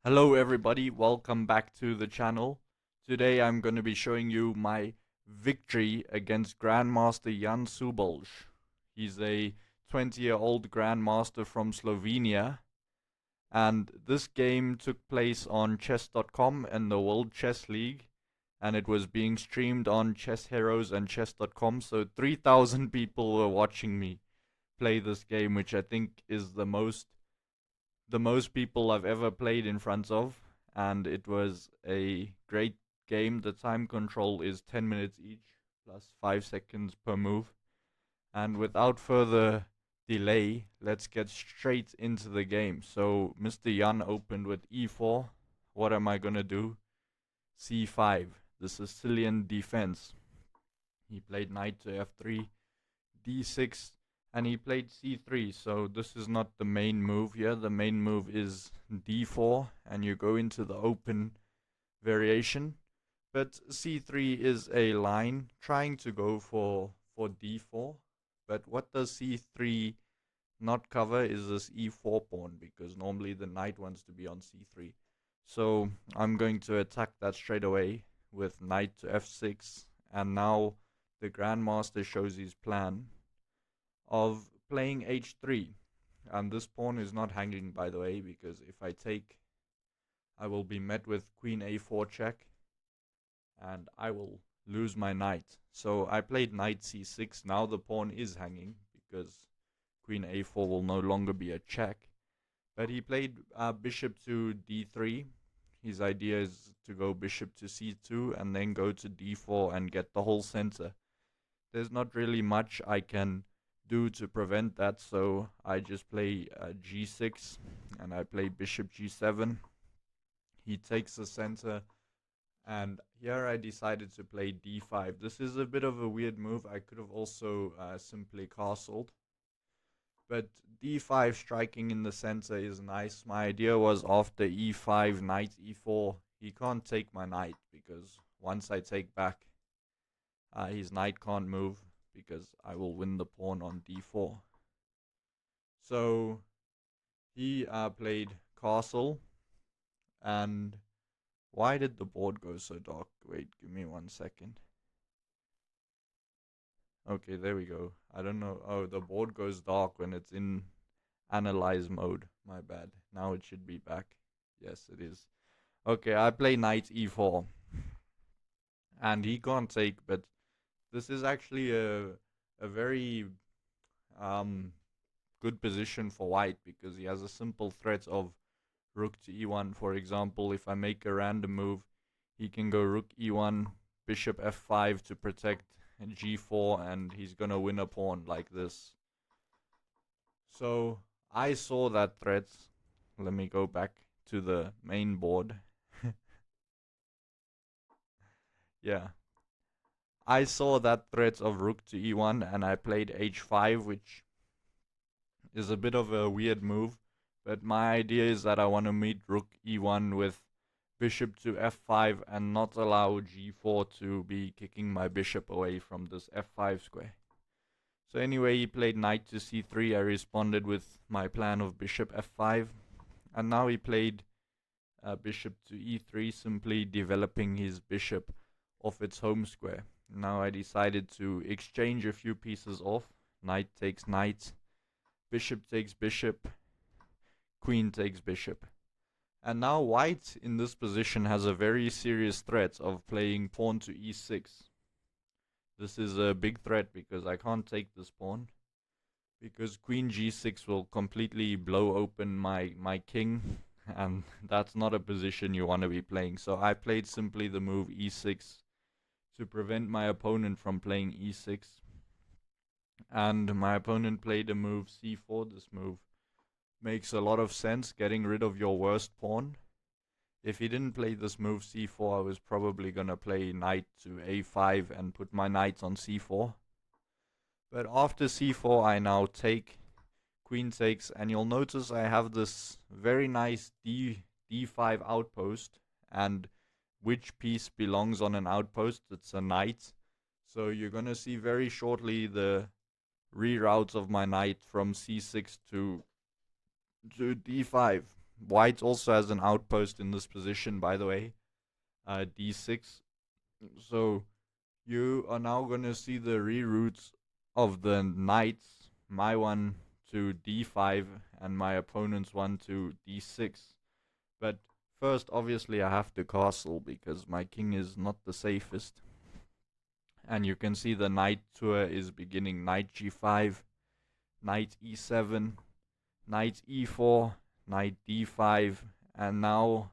Hello everybody, welcome back to the channel. Today I'm going to be showing you my victory against Grandmaster Jan Subelj. He's a 20-year-old Grandmaster from Slovenia, and this game took place on chess.com and the World Chess League, and it was being streamed on Chess Heroes and chess.com, so 3,000 people were watching me play this game, which I think is the most people I've ever played in front of, and it was a great game. The time control is 10 minutes each, plus 5 seconds per move. And without further delay, let's get straight into the game. So, Mr. Jan opened with e4. What am I gonna do? c5, the Sicilian defense. He played knight to f3, d6, and he played c3, so this is not the main move here. The main move is d4, and you go into the open variation. But c3 is a line trying to go for d4. But what does c3 not cover is this e4 pawn, because normally the knight wants to be on c3. So I'm going to attack that straight away with knight to f6, and now the Grandmaster shows his plan of playing h3. And this pawn is not hanging, by the way, because if I take, I will be met with queen a4 check, and I will lose my knight. So I played knight c6. Now the pawn is hanging, because queen a4 will no longer be a check. But he played bishop to d3. His idea is to go bishop to c2 and then go to d4 and get the whole center. There's not really much I can do to prevent that, so I just play g6 and I play bishop g7. He takes the center, and here I decided to play d5. This is a bit of a weird move. I could have also simply castled, but d5 striking in the center is nice. My idea was after e5, knight e4, he can't take my knight, because once I take back, his knight can't move, because I will win the pawn on d4. So he played castle, and why did the board go so dark? Wait, give me 1 second. Okay, there we go. I don't know. Oh, the board goes dark when it's in analyze mode. My bad. Now it should be back. Yes, it is. Okay, I play knight e4, and he can't take, but this is actually a very um good position for white, because he has a simple threat of rook to e1. For example, if I make a random move, he can go rook e1, bishop f5 to protect g4, and he's gonna win a pawn like this. So I saw that threat. Let me go back to the main board. Yeah, I saw that threat of rook to e1, and I played h5, which is a bit of a weird move, but my idea is that I want to meet rook e1 with bishop to f5 and not allow g4 to be kicking my bishop away from this f5 square. So anyway, he played knight to c3. I responded with my plan of bishop f5, and now he played bishop to e3, simply developing his bishop off its home square. Now I decided to exchange a few pieces off. Knight takes knight, bishop takes bishop, queen takes bishop. And now white in this position has a very serious threat of playing pawn to e6. This is a big threat, because I can't take this pawn, because queen g6 will completely blow open my king, and that's not a position you want to be playing. So I played simply the move e6 to prevent my opponent from playing e6. And my opponent played a move c4. This move makes a lot of sense, getting rid of your worst pawn. If he didn't play this move c4, I was probably gonna play knight to a5 and put my knight on c4. But after c4, I now take, queen takes, and you'll notice I have this very nice d5 outpost, and which piece belongs on an outpost? It's a knight. So you're gonna see very shortly the reroutes of my knight from c6 to d5. White also has an outpost in this position, by the way, d6. So you are now going to see the reroutes of the knights, my one to d5 and my opponent's one to d6. But first, obviously, I have to castle because my king is not the safest. And you can see the knight tour is beginning. Knight g5, knight e7, knight e4, knight d5, and now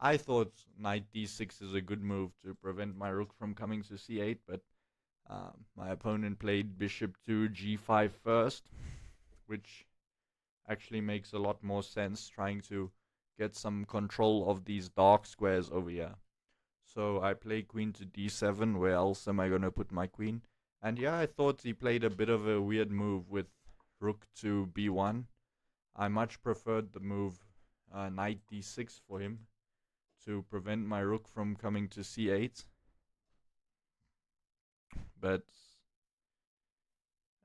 I thought knight d6 is a good move to prevent my rook from coming to c8, but my opponent played bishop to g5 first, which actually makes a lot more sense, trying to get some control of these dark squares over here. So I play queen to d7. Where else am I going to put my queen? And yeah, I thought he played a bit of a weird move with rook to b1. I much preferred the move knight d6 for him to prevent my rook from coming to c8. But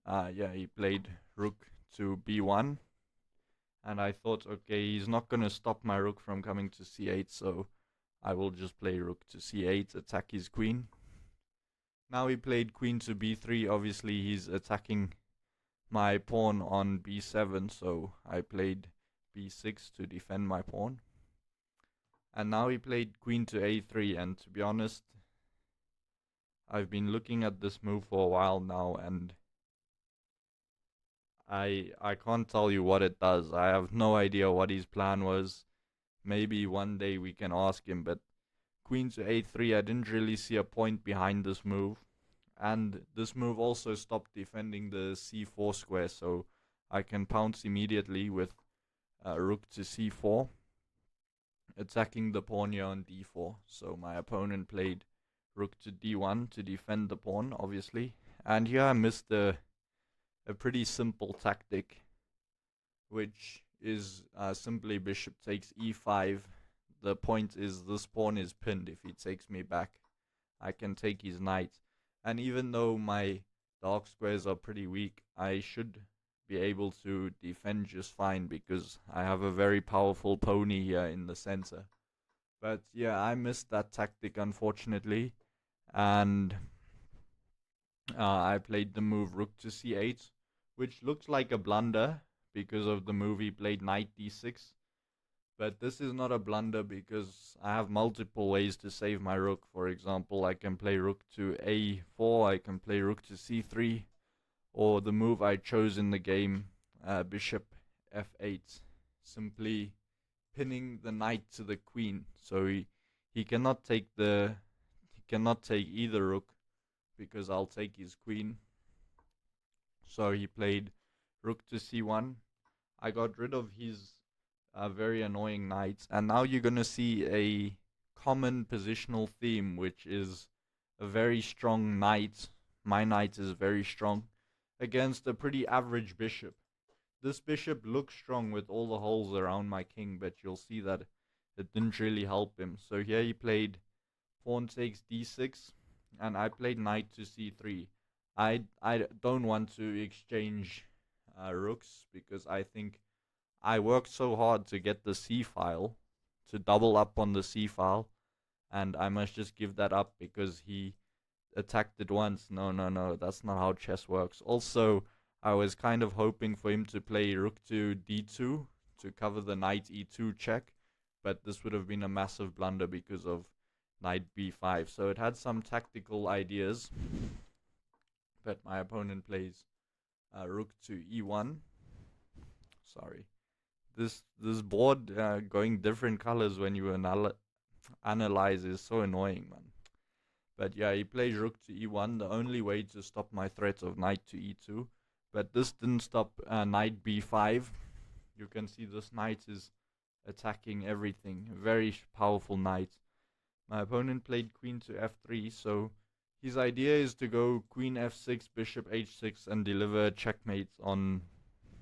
yeah, he played rook to b1. And I thought, okay, he's not going to stop my rook from coming to c8, so I will just play rook to c8, attack his queen. Now he played queen to b3. Obviously, he's attacking my pawn on b7, so I played b6 to defend my pawn. And now he played queen to a3, and to be honest, I've been looking at this move for a while now, and I can't tell you what it does. I have no idea what his plan was. Maybe one day we can ask him, but queen to a3, I didn't really see a point behind this move. And this move also stopped defending the c4 square, so I can pounce immediately with rook to c4, attacking the pawn here on d4. So my opponent played rook to d1 to defend the pawn, obviously. And here I missed a pretty simple tactic, which is simply bishop takes e5. The point is this pawn is pinned. If he takes me back, I can take his knight. And even though my dark squares are pretty weak, I should be able to defend just fine because I have a very powerful pony here in the center. But yeah, I missed that tactic, unfortunately. And I played the move rook to c8, which looks like a blunder because of the move he played knight d6. But this is not a blunder because I have multiple ways to save my rook. For example, I can play rook to a4, I can play rook to c3, or the move I chose in the game, bishop f8, simply pinning the knight to the queen. So he cannot take either rook because I'll take his queen. So he played rook to c1. I got rid of his very annoying knights, and now you're going to see a common positional theme, which is a very strong knight. My knight is very strong against a pretty average bishop. This bishop looks strong with all the holes around my king, but you'll see that it didn't really help him. So here he played pawn takes d6, and I played knight to c3. I don't want to exchange rooks because I think I worked so hard to get the C file, to double up on the C file, and I must just give that up because he attacked it once. No, that's not how chess works. Also, I was kind of hoping for him to play rook to d2 to cover the knight e2 check, but this would have been a massive blunder because of knight b5. So it had some tactical ideas, but my opponent plays rook to e1. Sorry. This board going different colors when you analyze is so annoying, man. But yeah, he plays rook to e1, the only way to stop my threat of knight to e2. But this didn't stop knight b5. You can see this knight is attacking everything. Very powerful knight. My opponent played queen to f3, so his idea is to go queen f6, bishop h6, and deliver checkmate on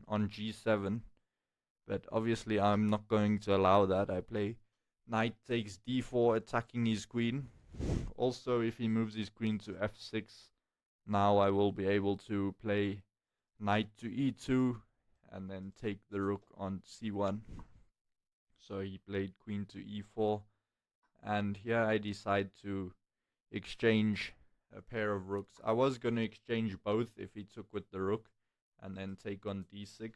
g7. But obviously I'm not going to allow that. I play knight takes d4, attacking his queen. Also, if he moves his queen to f6, now I will be able to play knight to e2 and then take the rook on c1. So he played queen to e4, and here I decide to exchange a pair of rooks. I was going to exchange both if he took with the rook and then take on d6.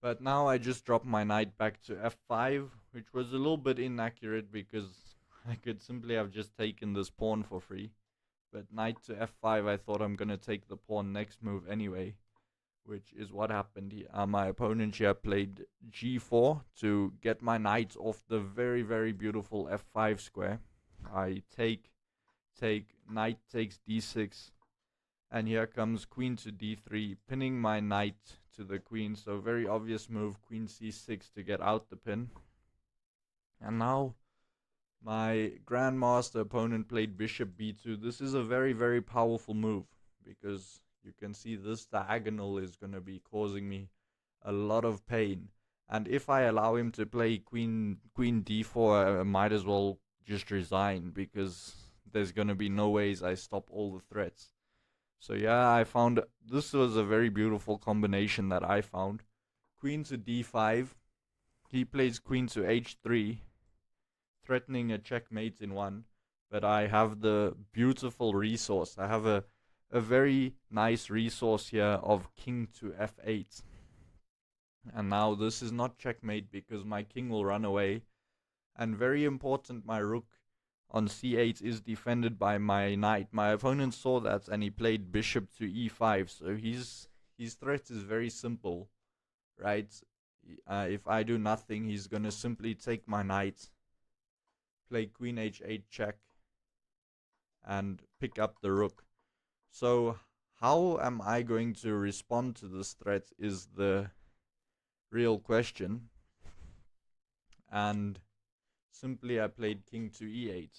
But now I just dropped my knight back to f5, which was a little bit inaccurate because I could simply have just taken this pawn for free. But knight to f5, I thought I'm going to take the pawn next move anyway, which is what happened here. My opponent here played g4 to get my knight off the very, very beautiful f5 square. I take, knight takes d6, and here comes queen to d3, pinning my knight to the queen. So very obvious move, queen c6 to get out the pin. And now my grandmaster opponent played bishop b2. This is a very, very powerful move because you can see this diagonal is going to be causing me a lot of pain. And if I allow him to play queen d4, I might as well just resign because there's going to be no ways I stop all the threats. So yeah, I found this was a very beautiful combination that I found. Queen to d5. He plays queen to h3, threatening a checkmate in one. But I have the beautiful resource. I have a very nice resource here of king to f8. And now this is not checkmate because my king will run away. And very important, my rook on c8 is defended by my knight. My opponent saw that and he played bishop to e5. So his threat is very simple, right? If I do nothing, he's going to simply take my knight, play queen h8 check, and pick up the rook. So how am I going to respond to this threat is the real question. And simply I played king to e8.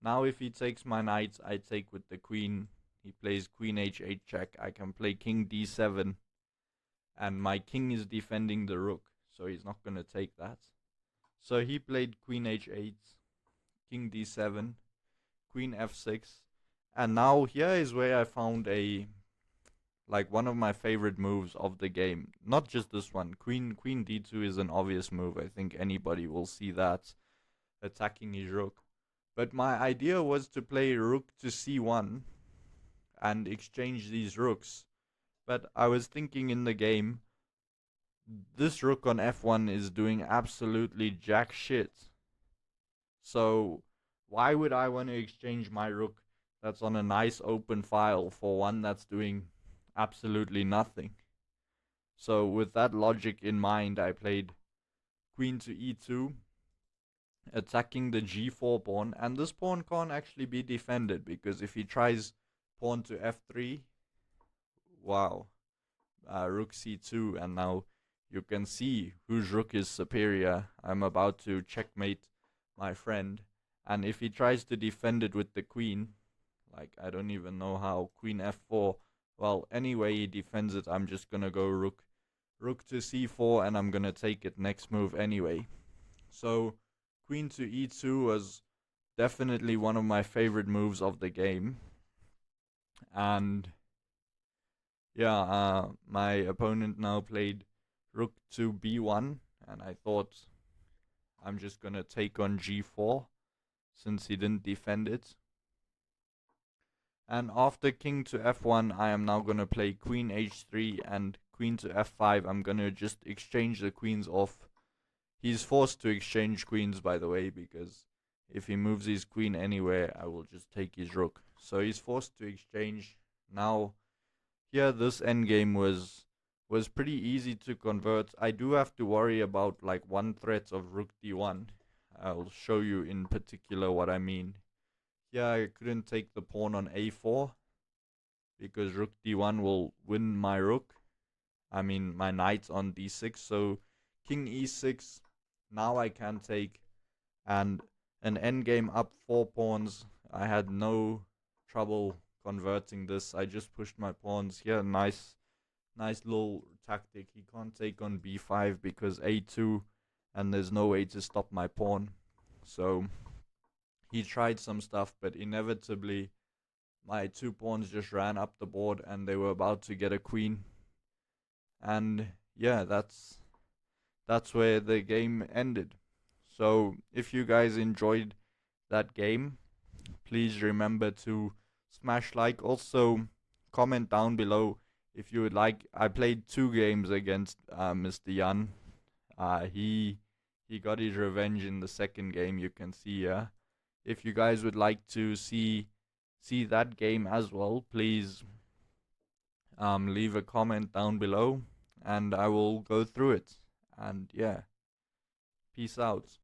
Now if he takes my knight, I take with the queen. He plays queen h8 check. I can play king d7. And my king is defending the rook, so he's not going to take that. So he played queen h8, king d7, queen f6. And now here is where I found one of my favorite moves of the game. Not just this one. Queen d2 is an obvious move. I think anybody will see that, attacking his rook. But my idea was to play rook to c1 and exchange these rooks. But I was thinking in the game, this rook on f1 is doing absolutely jack shit. So why would I want to exchange my rook that's on a nice open file for one that's doing absolutely nothing? So with that logic in mind, I played queen to e2, attacking the g4 pawn. And this pawn can't actually be defended because if he tries pawn to f3, wow, rook c2, and now you can see whose rook is superior. I'm about to checkmate my friend. And if he tries to defend it with the queen, I don't even know how, queen f4, well, anyway he defends it, I'm just gonna go rook to c4, and I'm gonna take it next move anyway. So queen to e2 was definitely one of my favorite moves of the game. And yeah, my opponent now played rook to b1, and I thought I'm just gonna take on g4 since he didn't defend it. And after king to f1, I am now gonna play queen h3 and queen to f5. I'm gonna just exchange the queens off. He's forced to exchange queens, by the way, because if he moves his queen anywhere, I will just take his rook. So he's forced to exchange. Now here this endgame was pretty easy to convert. I do have to worry about one threat of rook d1. I'll show you in particular what I mean. Here I couldn't take the pawn on a4 because rook d1 will win my rook. I mean my knight on d6. So king e6. Now I can take, and an endgame up 4 pawns. I had no trouble converting this. I just pushed my pawns here. Nice little tactic. He can't take on b5 because a2, and there's no way to stop my pawn. So he tried some stuff, but inevitably my 2 pawns just ran up the board and they were about to get a queen. And yeah, that's that's where the game ended. So if you guys enjoyed that game, please remember to smash like. Also, comment down below if you would like. I played 2 games against Mr. Jan. He got his revenge in the second game. You can see here. If you guys would like to see that game as well, please leave a comment down below, and I will go through it. And yeah, peace out.